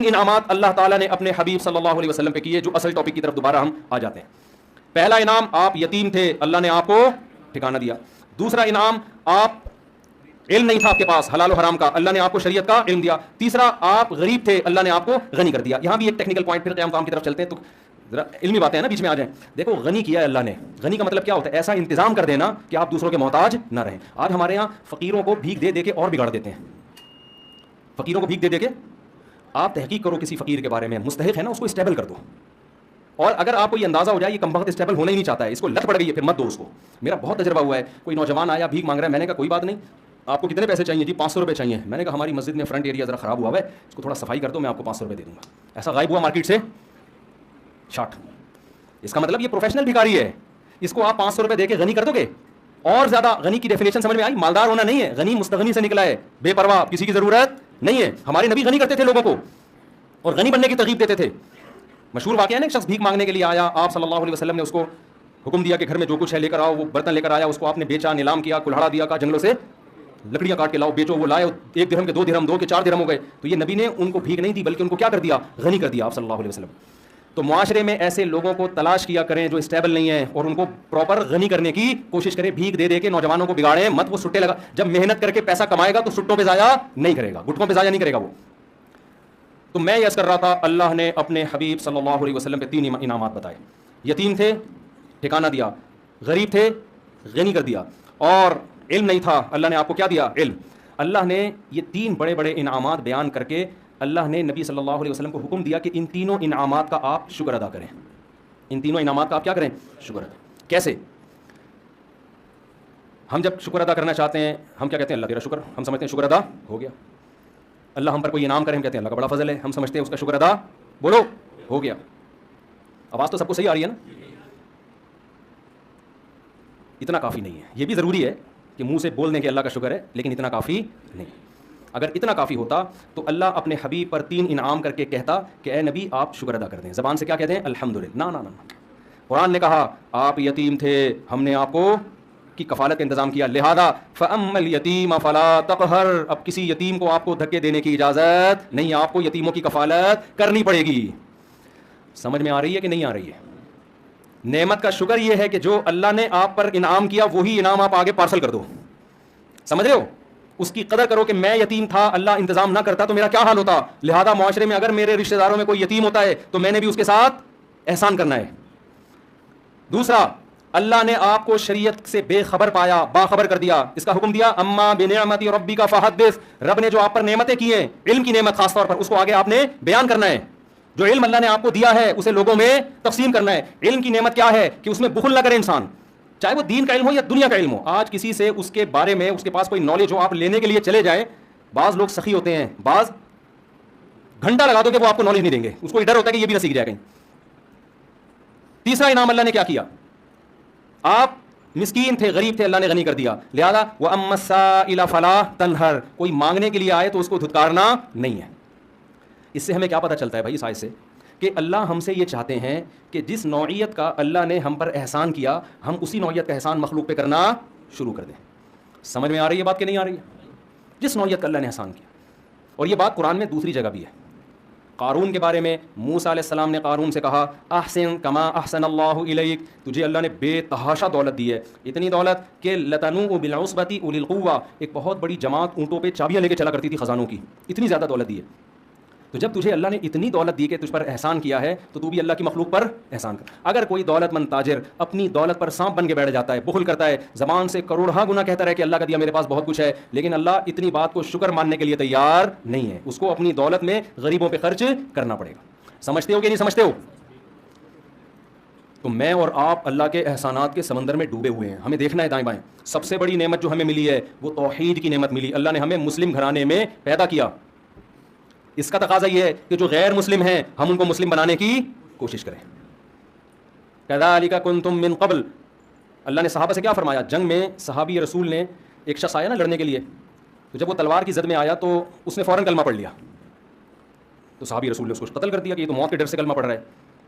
انعامات اللہ تعالیٰ نے اپنے حبیب صلی اللہ علیہ وسلم پہ کیے، جو اصل ٹاپک کی طرف دوبارہ ہم آ جاتے ہیں۔ پہلا انعام، آپ یتیم تھے، اللہ نے آپ کو ٹھکانہ دیا۔ دوسرا انعام، آپ علم نہیں تھا آپ کے پاس حلال و حرام کا، اللہ نے آپ کو شریعت کا علم دیا۔ تیسرا، آپ غریب تھے، اللہ نے آپ کو غنی کر دیا۔ یہاں بھی ایک ٹیکنیکل پوائنٹ، پھر قیام کام کی طرف چلتے ہیں تو ذرا علمی باتیں ہیں نا بیچ میں آ جائیں۔ دیکھو، غنی کیا ہے اللہ نے۔ غنی کا مطلب کیا ہوتا ہے؟ ایسا انتظام کر دینا کہ آپ دوسروں کے محتاج نہ رہیں۔ آج ہمارے یہاں فقیروں کو بھیک دے دے کے اور بگاڑ دیتے ہیں۔ فقیروں کو بھیک دے دے کے، آپ تحقیق کرو کسی فقیر کے بارے میں، مستحق ہے نا، اس کو اسٹیبل کر دو۔ اور اگر آپ کو یہ اندازہ ہو جائے یہ کمبخت اسٹیبل ہونا ہی نہیں چاہتا ہے، اس کو لت پڑ گئی ہے، پھر مت دو اس کو۔ میرا بہت تجربہ ہوا ہے، کوئی نوجوان آیا بھیک مانگ رہا ہے، میں نے کہا کوئی بات نہیں، آپ کو کتنے پیسے چاہیے؟ جی 500 روپے چاہیے۔ میں نے کہا ہماری مسجد میں فرنٹ ایریا ذرا خراب ہوا ہے، اس کو تھوڑا صفائی کر دو، میں آپ کو 500 روپے دے دوں گا۔ ایسا غائب ہوا مارکیٹ سے شاٹ۔ اس کا مطلب یہ پروفیشنل بھکاری ہے، اس کو آپ 500 روپے دے کے غنی کر دو گے۔ اور زیادہ غنی کی ڈیفینیشن سمجھ میں آئی؟ مالدار ہونا نہیں ہے، غنی مستغنی سے نکلا ہے، بے پرواہ، کسی کی ضرورت نہیں ہے۔ ہمارے نبی غنی کرتے تھے لوگوں کو اور غنی بننے کی ترغیب دیتے تھے۔ مشہور واقعہ ہے نا، ایک شخص بھیک مانگنے کے لیے آیا، آپ صلی اللہ علیہ وسلم نے اس کو حکم دیا کہ گھر میں جو کچھ ہے لے کر آؤ۔ وہ برتن لے کر آیا، اس کو آپ نے بیچا، نیلام کیا، کلہاڑا دیا، کہا جنگلوں سے لکڑیاں کاٹ کے لاؤ بیچو۔ وہ لائے، 1 درہم کے 2 درہم، 2 کے 4 درہم ہو گئے۔ تو یہ نبی نے ان کو بھیک نہیں دی بلکہ ان کو کیا کر دیا؟ غنی کر دیا آپ صلی اللہ علیہ وسلم۔ تو معاشرے میں ایسے لوگوں کو تلاش کیا کریں جو اسٹیبل نہیں ہیں اور ان کو پراپر غنی کرنے کی کوشش کریں۔ بھیک دے دے کے نوجوانوں کو بگاڑیں مت۔ وہ سٹے لگا، جب محنت کر کے پیسہ کمائے گا تو سٹوں پہ ضائع نہیں کرے گا، گٹکوں پہ ضائع نہیں کرے گا وہ۔ تو میں یس کر رہا تھا، اللہ نے اپنے حبیب صلی اللہ علیہ وسلم پہ 3 انعامات بتائے۔ یتیم تھے، ٹھکانہ دیا، غریب تھے، غنی کر دیا، اور علم نہیں تھا، اللہ نے آپ کو کیا دیا؟ علم۔ اللہ نے یہ 3 بڑے بڑے انعامات بیان کر کے اللہ نے نبی صلی اللہ علیہ وسلم کو حکم دیا کہ ان تینوں انعامات کا آپ شکر ادا کریں۔ ان تینوں انعامات کا آپ کیا کریں؟ شکر ادا۔ کیسے؟ ہم جب شکر ادا کرنا چاہتے ہیں ہم کیا کہتے ہیں؟ اللہ تیرا شکر۔ ہم سمجھتے ہیں شکر ادا ہو گیا۔ اللہ ہم پر کوئی انعام کرے ہم کہتے ہیں اللہ کا بڑا فضل ہے، ہم سمجھتے ہیں اس کا شکر ادا بولو ہو گیا۔ آواز تو سب کو صحیح آ رہی ہے نا؟ اتنا کافی نہیں ہے، یہ بھی ضروری ہے کہ منہ سے بول دیں کہ اللہ کا شکر ہے، لیکن اتنا کافی نہیں۔ اگر اتنا کافی ہوتا تو اللہ اپنے حبیب پر 3 انعام کر کے کہتا کہ اے نبی آپ شکر ادا کر دیں۔ زبان سے کیا کہتے ہیں؟ الحمدللہ۔ نا نا نا۔ قرآن نے کہا آپ یتیم تھے، ہم نے آپ کو کی کفالت کا انتظام کیا، لہذا فَأَمَّا الْيَتِيمَ فَلَا تَقْهَرْ۔ اب کسی یتیم کو آپ کو دھکے دینے کی اجازت نہیں، آپ کو یتیموں کی کفالت کرنی پڑے گی۔ سمجھ میں آ رہی ہے کہ نہیں آ رہی ہے؟ نعمت کا شکر یہ ہے کہ جو اللہ نے آپ پر انعام کیا وہی انعام آپ آگے پارسل کر دو۔ سمجھ رہے ہو؟ اس کی قدر کرو کہ میں یتیم تھا، اللہ انتظام نہ کرتا تو میرا کیا حال ہوتا۔ لہذا معاشرے میں اگر میرے رشتہ داروں میں کوئی یتیم ہوتا ہے تو میں نے بھی اس کے ساتھ احسان کرنا ہے۔ دوسرا، اللہ نے آپ کو شریعت سے بے خبر پایا، باخبر کر دیا، اس کا حکم دیا اما بنعمت ربک فحدث۔ رب نے جو آپ پر نعمتیں کی ہیں، علم کی نعمت خاص طور پر، اس کو آگے آپ نے بیان کرنا ہے۔ جو علم اللہ نے آپ کو دیا ہے اسے لوگوں میں تقسیم کرنا ہے۔ علم کی نعمت کیا ہے کہ اس میں بخل نہ کرے انسان، چاہے وہ دین کا علم ہو یا دنیا کا علم ہو۔ آج کسی سے اس کے بارے میں اس کے پاس کوئی نالج ہو، آپ لینے کے لیے چلے جائیں، بعض لوگ سخی ہوتے ہیں، بعض گھنٹہ لگا دو کہ وہ آپ کو نالج نہیں دیں گے، اس کو ڈر ہوتا ہے کہ یہ بھی نہ سیکھ جائے کہیں۔ تیسرا انعام اللہ نے کیا کیا؟ آپ مسکین تھے، غریب تھے، اللہ نے غنی کر دیا، لہذا وَأَمَّا السَّائِلَ فَلَا تَنْهَرْ۔ کوئی مانگنے کے لیے آئے تو اس کو دھتکارنا نہیں ہے۔ اس سے ہمیں کیا پتہ چلتا ہے بھائی، اس آیت سے کہ اللہ ہم سے یہ چاہتے ہیں کہ جس نوعیت کا اللہ نے ہم پر احسان کیا، ہم اسی نوعیت کا احسان مخلوق پہ کرنا شروع کر دیں۔ سمجھ میں آ رہی ہے بات کہ نہیں آ رہی ہے؟ جس نوعیت کا اللہ نے احسان کیا، اور یہ بات قرآن میں دوسری جگہ بھی ہے۔ قارون کے بارے میں موسیٰ علیہ السلام نے قارون سے کہا احسن کما احسن اللہ الیک، تجھے اللہ نے بے تحاشا دولت دی ہے، اتنی دولت کہ لتنوء بالعصبۃ اولی القوہ، ایک بہت بڑی جماعت اونٹوں پہ چابیاں لے کے چلا کرتی تھی خزانوں کی، اتنی زیادہ دولت دی ہے۔ تو جب تجھے اللہ نے اتنی دولت دی کہ تجھ پر احسان کیا ہے تو تو بھی اللہ کی مخلوق پر احسان کر۔ اگر کوئی دولت مند تاجر اپنی دولت پر سانپ بن کے بیٹھ جاتا ہے، بخل کرتا ہے، زبان سے کروڑہا گنا کہتا ہے کہ اللہ کا دیا میرے پاس بہت کچھ ہے، لیکن اللہ اتنی بات کو شکر ماننے کے لیے تیار نہیں ہے، اس کو اپنی دولت میں غریبوں پہ خرچ کرنا پڑے گا۔ سمجھتے ہو کہ نہیں سمجھتے ہو؟ تو میں اور آپ اللہ کے احسانات کے سمندر میں ڈوبے ہوئے ہیں، ہمیں دیکھنا ہے دائیں بائیں۔ سب سے بڑی نعمت جو ہمیں ملی ہے وہ توحید کی نعمت ملی۔ اللہ نے ہمیں مسلم گھرانے میں پیدا کیا۔ اس کا تقاضا یہ ہے کہ جو غیر مسلم ہیں ہم ان کو مسلم بنانے کی کوشش کریں۔ کذالک کنتم من قبل، اللہ نے صحابہ سے کیا فرمایا؟ جنگ میں صحابی رسول نے، ایک شخص آیا نا لڑنے کے لیے، تو جب وہ تلوار کی زد میں آیا تو اس نے فوراً کلمہ پڑھ لیا، تو صحابی رسول نے اس کو قتل کر دیا کہ یہ تو موت کے ڈر سے کلمہ پڑھ رہا ہے۔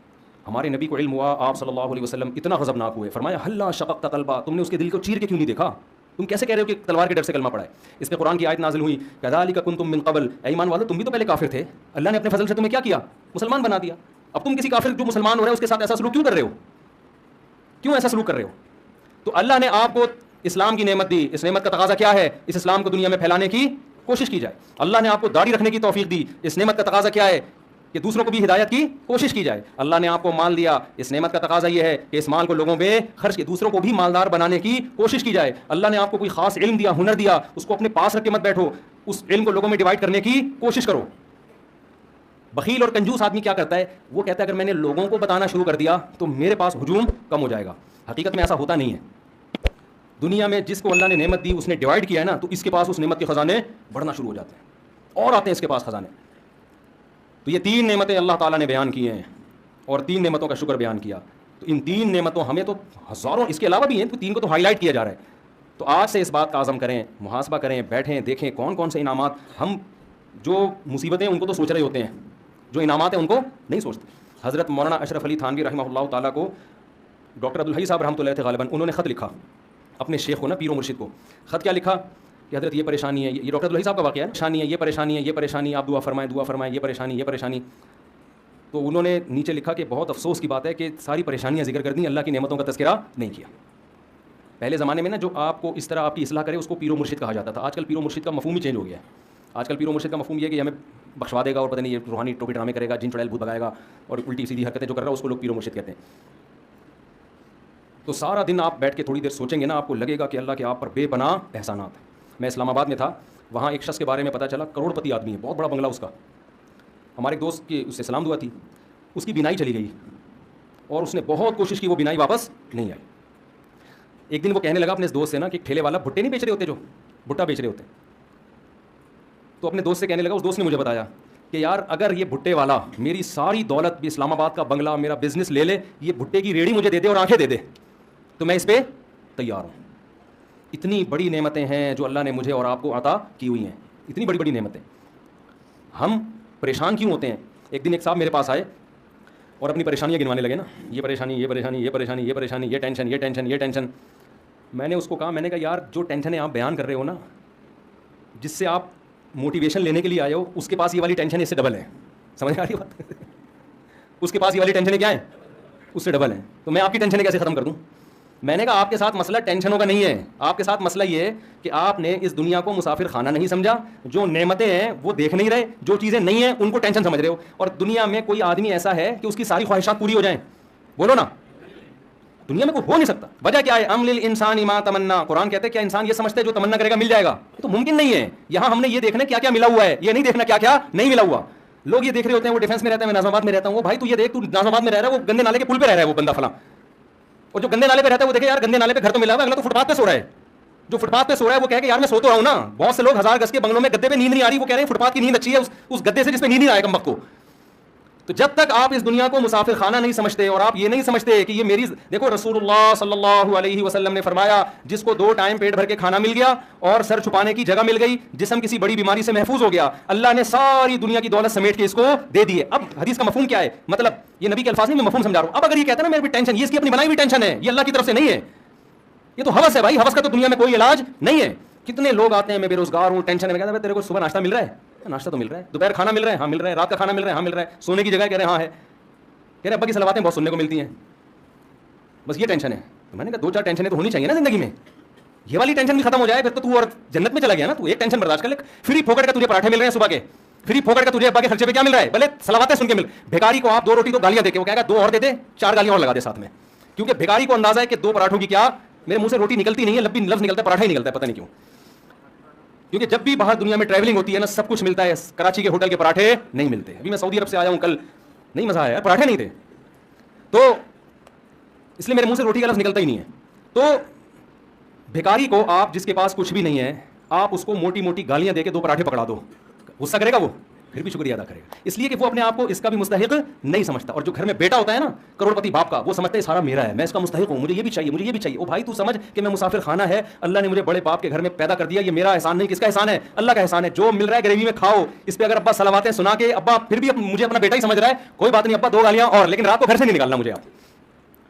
ہمارے نبی کو علم ہوا، آپ صلی اللہ علیہ وسلم اتنا غضبناک ہوئے، فرمایا ہلا شققت قلبہ، تم نے اس کے دل کو چیر کے کیوں نہیں دیکھا؟ تم کیسے کہہ رہے ہو کہ تلوار کے ڈر سے کلمہ پڑھا ہے؟ اس پہ قرآن کی آیت نازل ہوئی کذالک کنتم من قبل، اے ایمان والو تم بھی تو پہلے کافر تھے، اللہ نے اپنے فضل سے تمہیں کیا کیا؟ مسلمان بنا دیا. اب تم کسی کافر جو مسلمان ہو رہا ہے اس کے ساتھ ایسا سلوک کیوں کر رہے ہو؟ کیوں ایسا سلوک کر رہے ہو؟ تو اللہ نے آپ کو اسلام کی نعمت دی. اس نعمت کا تقاضا کیا ہے؟ اس اسلام کو دنیا میں پھیلانے کی کوشش کی جائے. اللہ نے آپ کو داڑھی رکھنے کی توفیق دی. اس نعمت کا تقاضا کیا ہے؟ کہ دوسروں کو بھی ہدایت کی کوشش کی جائے. اللہ نے آپ کو مال دیا. اس نعمت کا تقاضا یہ ہے کہ اس مال کو لوگوں میں خرچ کے دوسروں کو بھی مالدار بنانے کی کوشش کی جائے. اللہ نے آپ کو کوئی خاص علم دیا، ہنر دیا، اس کو اپنے پاس رکھ کے مت بیٹھو، اس علم کو لوگوں میں ڈیوائڈ کرنے کی کوشش کرو. بخیل اور کنجوس آدمی کیا کرتا ہے؟ وہ کہتا ہے اگر میں نے لوگوں کو بتانا شروع کر دیا تو میرے پاس ہجوم کم ہو جائے گا. حقیقت میں ایسا ہوتا نہیں ہے. دنیا میں جس کو اللہ نے نعمت دی اس نے ڈیوائڈ کیا ہے نا، تو اس کے پاس اس نعمت کے خزانے بڑھنا شروع ہو جاتے ہیں اور آتے ہیں اس کے پاس خزانے. تو یہ 3 نعمتیں اللہ تعالیٰ نے بیان کی ہیں اور 3 نعمتوں کا شکر بیان کیا. تو ان 3 نعمتوں ہمیں تو ہزاروں اس کے علاوہ بھی ہیں، تو 3 کو تو ہائی لائٹ کیا جا رہا ہے. تو آج سے اس بات کا عزم کریں، محاسبہ کریں، بیٹھیں دیکھیں کون کون سے انعامات. ہم جو مصیبتیں ان کو تو سوچ رہے ہوتے ہیں، جو انعامات ہیں ان کو نہیں سوچتے. حضرت مولانا اشرف علی تھانوی رحمہ اللہ تعالیٰ کو ڈاکٹر عبدالحی صاحب رحمۃ اللہ تھے غالباً، انہوں نے خط لکھا اپنے شیخ کو نا، پیر و مرشد کو. خط کیا لکھا کہ حضرت یہ پریشانی ہے، یہ ڈاکٹر عبدالحی صاحب کا واقعہ ہے، پریشانی ہے، یہ پریشانی ہے، یہ پریشانی، آپ دعا فرمائیں دعا فرمائیں، یہ پریشانی یہ پریشانی. تو انہوں نے نیچے لکھا کہ بہت افسوس کی بات ہے کہ ساری پریشانیاں ذکر کر دیں، اللہ کی نعمتوں کا تذکرہ نہیں کیا. پہلے زمانے میں نا جو آپ کو اس طرح آپ کی اصلاح کرے اس کو پیر و مرشد کہا جاتا تھا. آج کل پیر و مرشد کا مفہوم ہی چینج ہو گیا ہے. آج کل پیر و مرشد کا مفہوم یہ ہے کہ ہمیں بخشوا دے گا اور پتہ نہیں یہ روحانی ٹوپی ڈرامے کرے گا، جن چڑیل بھوت بگائے گا اور الٹی سیدھی حرکتیں جو کر رہا ہے اس کو لوگ پیر و مرشد کہتے ہیں. تو سارا دن آپ بیٹھ کے تھوڑی دیر سوچیں گے نا، آپ کو لگے گا کہ اللہ کے آپ پر بے پناہ احسانات. میں اسلام آباد میں تھا، وہاں ایک شخص کے بارے میں پتہ چلا، کروڑ پتی آدمی ہے، بہت بڑا بنگلہ اس کا. ہمارے ایک دوست کی اس سے سلام دعا تھی، اس کی بینائی چلی گئی اور اس نے بہت کوشش کی وہ بینائی واپس نہیں آئی. ایک دن وہ کہنے لگا اپنے دوست سے نا کہ ٹھیلے والا بھٹے نہیں بیچ رہے ہوتے، جو بھٹا بیچ رہے ہوتے، تو اپنے دوست سے کہنے لگا، اس دوست نے مجھے بتایا کہ یار اگر یہ بھٹے والا میری ساری دولت بھی، اسلام آباد کا بنگلہ، میرا بزنس لے لے، یہ بھٹے کی ریڑھی مجھے دے دے اور آنکھیں دے دے، تو میں اس پہ تیار ہوں. اتنی بڑی نعمتیں ہیں جو اللہ نے مجھے اور آپ کو عطا کی ہوئی ہیں، اتنی بڑی بڑی نعمتیں. ہم پریشان کیوں ہوتے ہیں؟ ایک دن ایک صاحب میرے پاس آئے اور اپنی پریشانیاں گنوانے لگے نا، یہ پریشانی یہ پریشانی یہ پریشانی یہ پریشانی یہ ٹینشن یہ ٹینشن یہ ٹینشن. میں نے اس کو کہا، میں نے کہا یار جو ٹینشنیں آپ بیان کر رہے ہو نا، جس سے آپ موٹیویشن لینے کے لیے آئے ہو، اس کے پاس یہ والی ٹینشن اس سے ڈبل ہے. سمجھ آ رہی بات؟ اس کے پاس یہ والی ٹینشنیں کیا ہیں؟ اس سے ڈبل ہیں. تو میں آپ کی ٹینشنیں کیسے ختم کر دوں؟ میں نے کہا آپ کے ساتھ مسئلہ ٹینشنوں کا نہیں ہے، آپ کے ساتھ مسئلہ یہ ہے کہ آپ نے اس دنیا کو مسافر خانہ نہیں سمجھا. جو نعمتیں ہیں وہ دیکھ نہیں رہے، جو چیزیں نہیں ہیں ان کو ٹینشن سمجھ رہے ہو. اور دنیا میں کوئی آدمی ایسا ہے کہ اس کی ساری خواہشات پوری ہو جائیں؟ بولو نا، دنیا میں کوئی ہو نہیں سکتا. وجہ کیا ہے؟ ام للانسان ما تمنا. قرآن کہتے ہیں کیا انسان یہ سمجھتے ہے جو تمنا کرے گا مل جائے گا؟ یہ تو ممکن نہیں ہے. یہاں ہم نے یہ دیکھنا کیا کیا ملا ہوا ہے، یہ نہیں دیکھنا کیا کیا نہیں ملا ہوا. لوگ یہ دیکھ رہے ہوتے ہیں وہ ڈیفینس میں رہتا ہے، میں ناظم آباد میں رہتا ہوں. وہ بھائی تو یہ دیکھ، تو ناظم آباد میں رہ رہا ہے، وہ گندے نالے کے پل پہ رہ رہا ہے وہ بندہ فلاں. اور جو گندے نالے پہ رہتا ہے وہ دیکھے یار گندے نالے پہ گھر تو ملا ہوا ہے، اگلا تو فٹ پاتھ پہ سو رہا ہے. جو فٹ پاتھ پہ سو رہا ہے وہ کہے کہ یار میں سو تو رہا ہوں نا. بہت سے لوگ 1000 گز کے بنگلوں میں گدے پہ نیند نہیں آ رہی، وہ کہہ رہے ہیں فٹ پاتھ کی نیند اچھی ہے اس گدے سے جس پہ نیند نہیں آئے کم وقت کو. تو جب تک آپ اس دنیا کو مسافر خانہ نہیں سمجھتے اور آپ یہ نہیں سمجھتے کہ یہ میری، دیکھو رسول اللہ صلی اللہ علیہ وسلم نے فرمایا جس کو 2 ٹائم پیٹ بھر کے کھانا مل گیا اور سر چھپانے کی جگہ مل گئی، جسم کسی بڑی بیماری سے محفوظ ہو گیا، اللہ نے ساری دنیا کی دولت سمیٹ کے اس کو دے دی ہے. اب حدیث کا مفہوم کیا ہے؟ مطلب یہ نبی کے الفاظ نہیں، میں مفہوم سمجھا رہا ہوں. اب اگر یہ کہتا ہے نا میری ٹینشن، یہ اس کی اپنی بنائی ہوئی ٹینشن ہے، یہ اللہ کی طرف سے نہیں ہے، یہ تو ہوس ہے بھائی. ہوس کا تو دنیا میں کوئی علاج نہیں ہے. کتنے لوگ آتے ہیں میں بے روزگار ہوں، ٹینشن میں، کہتا ہے تیرے کو صبح ناشتہ مل رہا ہے؟ ناشتہ تو مل رہا ہے. دوپہر کھانا مل رہا ہے؟ ہاں مل رہا ہے. رات کا کھانا مل رہا ہے؟ ہاں مل رہا ہے. سونے کی جگہ کہہ رہے ہیں؟ ہاں ہے. کہہ رہے ابا کی صلواتیں بہت سننے کو ملتی ہیں، بس یہ ٹینشن ہے. تو میں نے کہا 2-4 ٹینشنیں تو ہونی چاہیے نا زندگی میں. یہ والی ٹینشن بھی ختم ہو جائے پھر تو اور جنت میں چلا گیا نا. تو ایک ٹینشن برداشت کر لے. فری پھوکٹ کا تجھے پراٹھے مل رہے ہیں صبح کے، فری پھوکٹ کا تجھے ابا کے خرچے پہ کیا مل رہا ہے؟ بھلے صلواتیں سن کے مل. بھیکاری کو آپ 2 روٹی تو گالیاں دے کے، وہ کہے گا 2 اور دے دے، 4 گالیاں اور لگا دے ساتھ میں. کیونکہ بھیکاری کو اندازہ ہے کہ 2 پراٹھوں کی کیا، میرے منہ سے روٹی نکلتی نہیں ہے، لفظ نکلتا ہے پراٹھا ہی نکلتا ہے، پتہ نہیں کیوں. کیونکہ جب بھی باہر دنیا میں ٹریولنگ ہوتی ہے نا سب کچھ ملتا ہے، کراچی کے ہوٹل کے پراٹھے نہیں ملتے. ابھی میں سعودی عرب سے آیا ہوں کل، نہیں مزہ آیا، پراٹھے نہیں تھے، تو اس لیے میرے منہ سے روٹی کا لفظ نکلتا ہی نہیں ہے. تو بھیکاری کو آپ جس کے پاس کچھ بھی نہیں ہے، آپ اس کو موٹی موٹی گالیاں دے کے 2 پراٹھے پکڑا دو، غصہ کرے گا وہ؟ پھر بھی شکریہ ادا کرے گا، اس لیے کہ وہ اپنے آپ کو اس کا بھی مستحق نہیں سمجھتا. اور جو گھر میں بیٹا ہوتا ہے نا کروڑ پتی باپ کا، وہ سمجھتا ہے سارا میرا ہے، میں اس کا مستحق ہوں، مجھے یہ بھی چاہیے، مجھے یہ بھی چاہیے. او بھائی تو سمجھ کہ میں مسافر خانہ ہے، اللہ نے مجھے بڑے باپ کے گھر میں پیدا کر دیا، یہ میرا احسان نہیں. کس کا احسان ہے؟ اللہ کا احسان ہے. جو مل رہا ہے گریوی میں کھاؤ. اس پہ اگر ابا صلواتیں سنا کے، ابا پھر بھی مجھے اپنا بیٹا ہی سمجھ رہا ہے، کوئی بات نہیں ابا 2 گالیاں اور، لیکن رات کو گھر سے نہیں نکالنا مجھے. آپ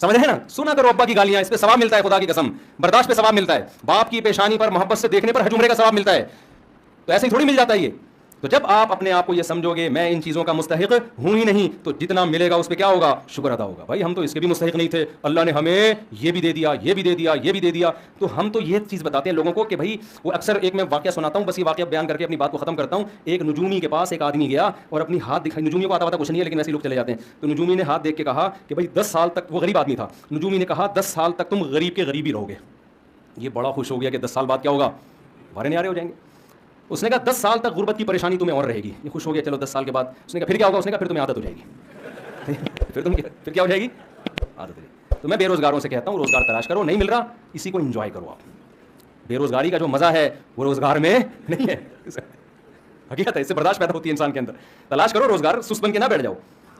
سمجھ رہے ہیں نا, سنا کرو ابا کی گالیاں, اس پہ ثواب ملتا ہے, خدا کی قسم برداشت پہ ثواب ملتا ہے, باپ کی پیشانی پر محبت سے دیکھنے پر حج عمرے کا ثواب ملتا ہے. تو ایسے ہی تھوڑی مل جاتا ہے یہ. تو جب آپ اپنے آپ کو یہ سمجھو گے میں ان چیزوں کا مستحق ہوں ہی نہیں, تو جتنا ملے گا اس پہ کیا ہوگا, شکر ادا ہوگا. بھائی ہم تو اس کے بھی مستحق نہیں تھے, اللہ نے ہمیں یہ بھی دے دیا, یہ بھی دے دیا, یہ بھی دے دیا. تو ہم تو یہ چیز بتاتے ہیں لوگوں کو کہ بھائی وہ اکثر ایک میں واقعہ سناتا ہوں, بس یہ واقعہ بیان کر کے اپنی بات کو ختم کرتا ہوں. ایک نجومی کے پاس ایک آدمی گیا اور اپنی ہاتھ دکھائی, نجومی کو آتا کچھ نہیں ہے لیکن ایسے لوگ چلے جاتے ہیں. تو نجومی نے ہاتھ دیکھ کے کہا کہ بھائی 10 سال تک, وہ غریب آدمی تھا, نجومی نے کہا 10 سال تک تم غریب کے غریب ہی رہو گے. یہ بڑا خوش ہو گیا کہ 10 سال بعد کیا ہوگا, بھارے نیارے ہو جائیں گے. اس نے کہا 10 سال تک غربت کی پریشانی تمہیں اور رہے گی. یہ خوش ہو گیا, چلو 10 سال کے بعد. اس نے کہا پھر کیا ہوگا, اس نے کہا پھر تمہیں عادت ہو جائے گی. پھر کیا ہو جائے گی, عادت ہو جائے گی. تو میں بے روزگاروں سے کہتا ہوں روزگار تلاش کرو, نہیں مل رہا اسی کو انجوائے کرو. آپ بے روزگاری کا جو مزہ ہے وہ روزگار میں نہیں ہے, حقیقت ہے, اس سے برداشت پیدا ہوتی ہے انسان کے اندر. تلاش کرو روزگار, سست بن کے نہ بیٹھ جاؤ.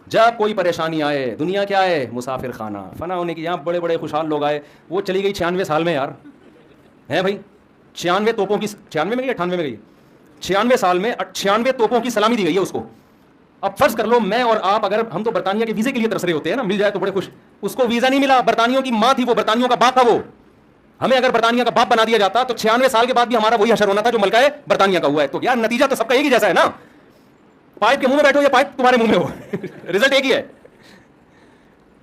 جب کوئی پریشانی آئے, دنیا کیا ہے, مسافر خانہ, فنا ہونے کی. یہاں بڑے بڑے خوشحال لوگ آئے, وہ چلی گئی 96 سال میں. یار ہیں بھائی 96 توپوں کی, 96 میں گئی 98 میں گئی, 96 سال میں 96 توپوں کی سلامی دی گئی ہے اس کو. اب فرض کر لو میں اور آپ, اگر ہم تو برطانیہ کے ویزے کے لیے ترس رہے ہوتے ہیں نا, مل جائے تو بڑے خوش. اس کو ویزا نہیں ملا, برطانیوں کی ماں تھی وہ, برطانیوں کا باپ تھا وہ. ہمیں اگر برطانیہ کا باپ بنا دیا جاتا تو 96 سال کے بعد بھی ہمارا وہی حشر ہونا تھا جو ملکہ برطانیہ کا ہوا ہے. تو یار نتیجہ تو سب کا ایک ہی جیسا ہے نا, پائپ کے منہ میں بیٹھو یا پائپ تمہارے منہ میں ہو, رزلٹ ایک ہی ہے.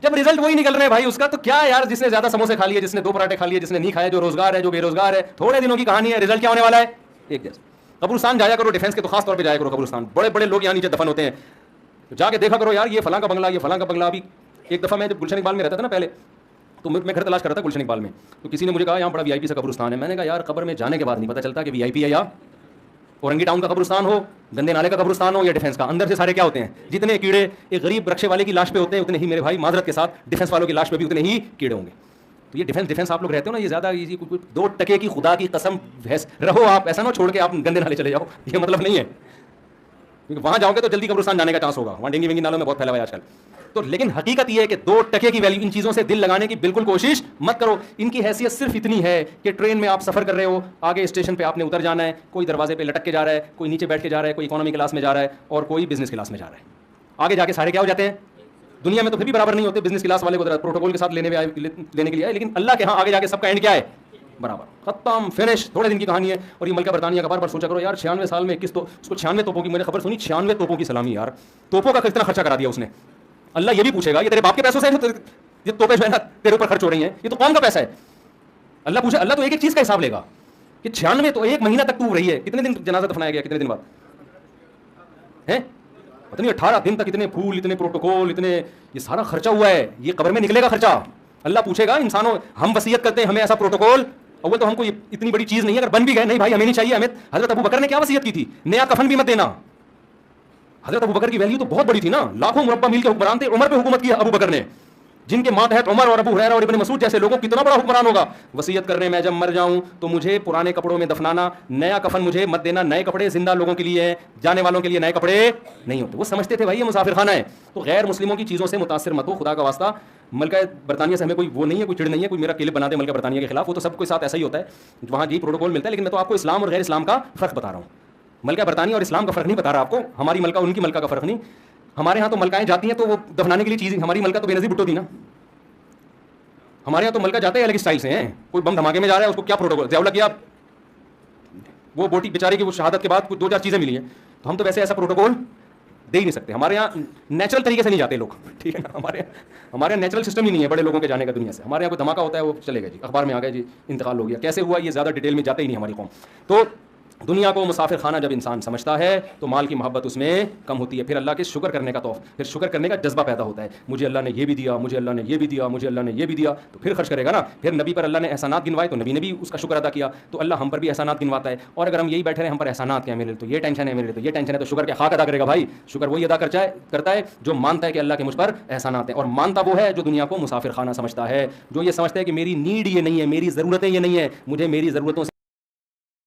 جب رزلٹ وہی نکل رہے ہیں بھائی اس کا, تو کیا یار جس نے زیادہ سموسے کھا لیے, جس نے 2 پراٹھے کھا لیے, جس نے نہیں کھایا, جو روزگار ہے, جو بے روزگار ہے, تھوڑے دنوں کی کہانی ہے, رزلٹ کیا ہونے والا ہے, ایک جیسا. قبرستان جایا کرو, ڈیفینس کے تو خاص طور پہ جایا کرو قبرستان. بڑے بڑے لوگ یہاں نیچے دفن ہوتے ہیں, جا کے دیکھا کرو یار یہ فلاں کا بنگلہ, یہ فلاں کا بنگلہ. ابھی ایک دفعہ میں جب گلشن اقبال میں رہتا تھا نا پہلے, تو میں گھر تلاش کر رہا تھا گلشن اقبال میں. تو کسی نے مجھے کہا یہاں بڑا VIP سا قبرستان ہے. میں نے کہا یار قبر میں جانے کے بعد نہیں پتہ چلتا کہ VIP ہے یا اورنگی ٹاؤن کا قبرستان ہو, گندے نالے کا قبرستان ہو, یا ڈیفینس کا. اندر سے سارے کیا ہوتے ہیں, جتنے کیڑے ایک غریب رکشے والے کی لاش پہ ہوتے ہیں اتنے ہی میرے بھائی معذرت کے ساتھ ڈیفینس والوں کی لاش پہ بھی اتنے ہی کیڑے ہوں گے. تو یہ ڈیفینس آپ لوگ رہتے ہو نا, یہ زیادہ 2 ٹکے کی خدا کی قسم رہو آپ, ایسا نہ چھوڑ کے آپ گندے نالے چلے جاؤ, یہ مطلب نہیں ہے. کیونکہ وہاں جاؤ گے تو جلدی قبرستان جانے کا چانس ہوگا, وہاں ڈینگی ونگی نالوں میں بہت پھیلا ہوا ہے آج کل. تو لیکن حقیقت یہ ہے کہ 2 ٹکے کی ویلیو, ان چیزوں سے دل لگانے کی بالکل کوشش مت کرو. ان کی حیثیت صرف اتنی ہے کہ ٹرین میں آپ سفر کر رہے ہو, آگے اسٹیشن پہ آپ نے اتر جانا ہے, کوئی دروازے پہ لٹک کے جا رہا ہے, کوئی نیچے بیٹھ کے جا رہا ہے, کوئی اکانومی کلاس میں جا رہا ہے, اور کوئی بزنس کلاس میں جا رہا ہے. آگے جا کے سارے کیا ہو جاتے ہیں, دنیا میں تو پھر بھی برابر نہیں ہوتے. بزنس کلاس والے کو پروٹوکول کے ساتھ لینے کے لیے آئے, لیکن اللہ کے ہاں آگے جا کے سب کا اینڈ کیا ہے, برابر, ختم, فنش. تھوڑے دن کی کہانی ہے. اور یہ ملکہ برطانیہ کا بار بار سوچا کرو یار 96 سال میں اس کو 96 توپوں کی, میں نے خبر سنی 96 توپوں کی سلامی. یار توپوں کا کتنا خرچہ کرا دیا اس نے. اللہ یہ بھی پوچھے گا یہ تیرے باپ کے پیسوں سے یہ توپیں جو ہے نا تیرے اوپر خرچ ہو رہی ہیں, یہ تو قوم کا پیسہ ہے. اللہ پوچھے, اللہ تو ایک ایک چیز کا حساب لے گا کہ 96 تو 1 مہینہ تک تو رہی ہے. کتنے دن جنازہ دفنایا گیا, کتنے دن بعد ہیں پتہ نہیں, 18 دن تک اتنے پھول, اتنے پروٹوکول, اتنے یہ سارا خرچہ ہوا ہے. یہ قبر میں نکلے گا خرچہ. اللہ پوچھے گا انسانوں, ہم وصیت کرتے ہیں ہمیں ایسا پروٹوکول, اول تو ہم کو اتنی بڑی چیز نہیں ہے, اگر بن بھی گئے نہیں بھائی ہمیں نہیں چاہیے. ہمیں حضرت ابو بکر نے کیا وصیت کی تھی, نیا کفن بھی مت دینا. حضرت ابو بکر کی ویلیو تو بہت بڑی تھی نا, لاکھوں مربع میل کے حکمران تھے. عمر پہ حکومت کی ابو بکر نے, جن کے ماتحت عمر اور ابو ہریرہ اور ابن مسعود جیسے لوگوں, کتنا بڑا حکمران ہوگا. وصیت کرنے میں جب مر جاؤں تو مجھے پرانے کپڑوں میں دفنانا, نیا کفن مجھے مت دینا. نئے کپڑے زندہ لوگوں کے لیے ہیں, جانے والوں کے لیے نئے کپڑے نہیں ہوتے. وہ سمجھتے تھے بھائی یہ مسافر خانہ ہے. تو غیر مسلموں کی چیزوں سے متاثر مت ہو, خدا کا واسطہ. ملکہ برطانیہ سے ہمیں کوئی وہ نہیں ہے, کوئی چڑ نہیں ہے, کوئی میرا کلپ بنا دے ملکہ برطانیہ کے خلاف, وہ تو سب کے ساتھ ایسا ہی ہوتا ہے, وہاں جی پروٹوکول ملتا ہے. لیکن میں تو آپ کو اسلام اور غیر اسلام کا فرق بتا رہا ہوں. ملکہ برطانیہ اور اسلام کا فرق نہیں بتا رہا آپ کو, ہماری ملکہ ان کی ملکہ کا فرق نہیں. ہمارے ہاں تو ملکائیں جاتی ہیں تو وہ دفنانے کے لیے چیزیں, ہماری ملکہ تو بے نظیر بھٹو تھی نا. ہمارے یہاں تو ملکہ جاتے ہیں الگ اسٹائل سے ہیں, کوئی بم دھماکے میں جا رہا ہے اس کو کیا پروٹوکول, ضیاء کیا وہ بوٹی بیچاری کی وہ شہادت کے بعد کچھ 2-4 چیزیں ملی ہیں. تو ہم تو ویسے ایسا پروٹوکول دے ہی نہیں سکتے. ہمارے یہاں نیچرل طریقے سے نہیں جاتے لوگ, ٹھیک ہے نا. ہمارے یہاں نیچرل سسٹم ہی نہیں ہے بڑے لوگوں کے جانے کا دنیا سے. ہمارے یہاں کوئی دھماکہ ہوتا ہے وہ چلے گا جی, اخبار میں آ گیا جی انتقال ہو گیا, کیسے ہوا یہ زیادہ ڈیٹیل میں جاتے ہی نہیں ہماری قوم. تو دنیا کو مسافر خانہ جب انسان سمجھتا ہے تو مال کی محبت اس میں کم ہوتی ہے. پھر اللہ کے شکر کرنے کا پھر شکر کرنے کا جذبہ پیدا ہوتا ہے. مجھے اللہ نے یہ بھی دیا, مجھے اللہ نے یہ بھی دیا, مجھے اللہ نے یہ بھی دیا, تو پھر خرچ کرے گا نا. پھر نبی پر اللہ نے احسانات گنوائے تو نبی نے بھی اس کا شکر ادا کیا, تو اللہ ہم پر بھی احسانات گنواتا ہے. اور اگر ہم یہی بیٹھے رہے ہم پر احسانات کیا, میرے تو یہ ٹینشن ہے, میرے تو یہ ٹینشن ہے, تو شکر کے خاک ادا کرے گا بھائی. شکر وہی ادا کرتا ہے جو مانتا ہے کہ اللہ کے مجھ پر احسانات ہیں, اور مانتا وہ ہے جو دنیا کو مسافر خانہ سمجھتا ہے, جو یہ سمجھتا ہے کہ میری نیڈ یہ نہیں ہے, میری ضرورتیں یہ نہیں ہے, مجھے میری ضرورتوں سے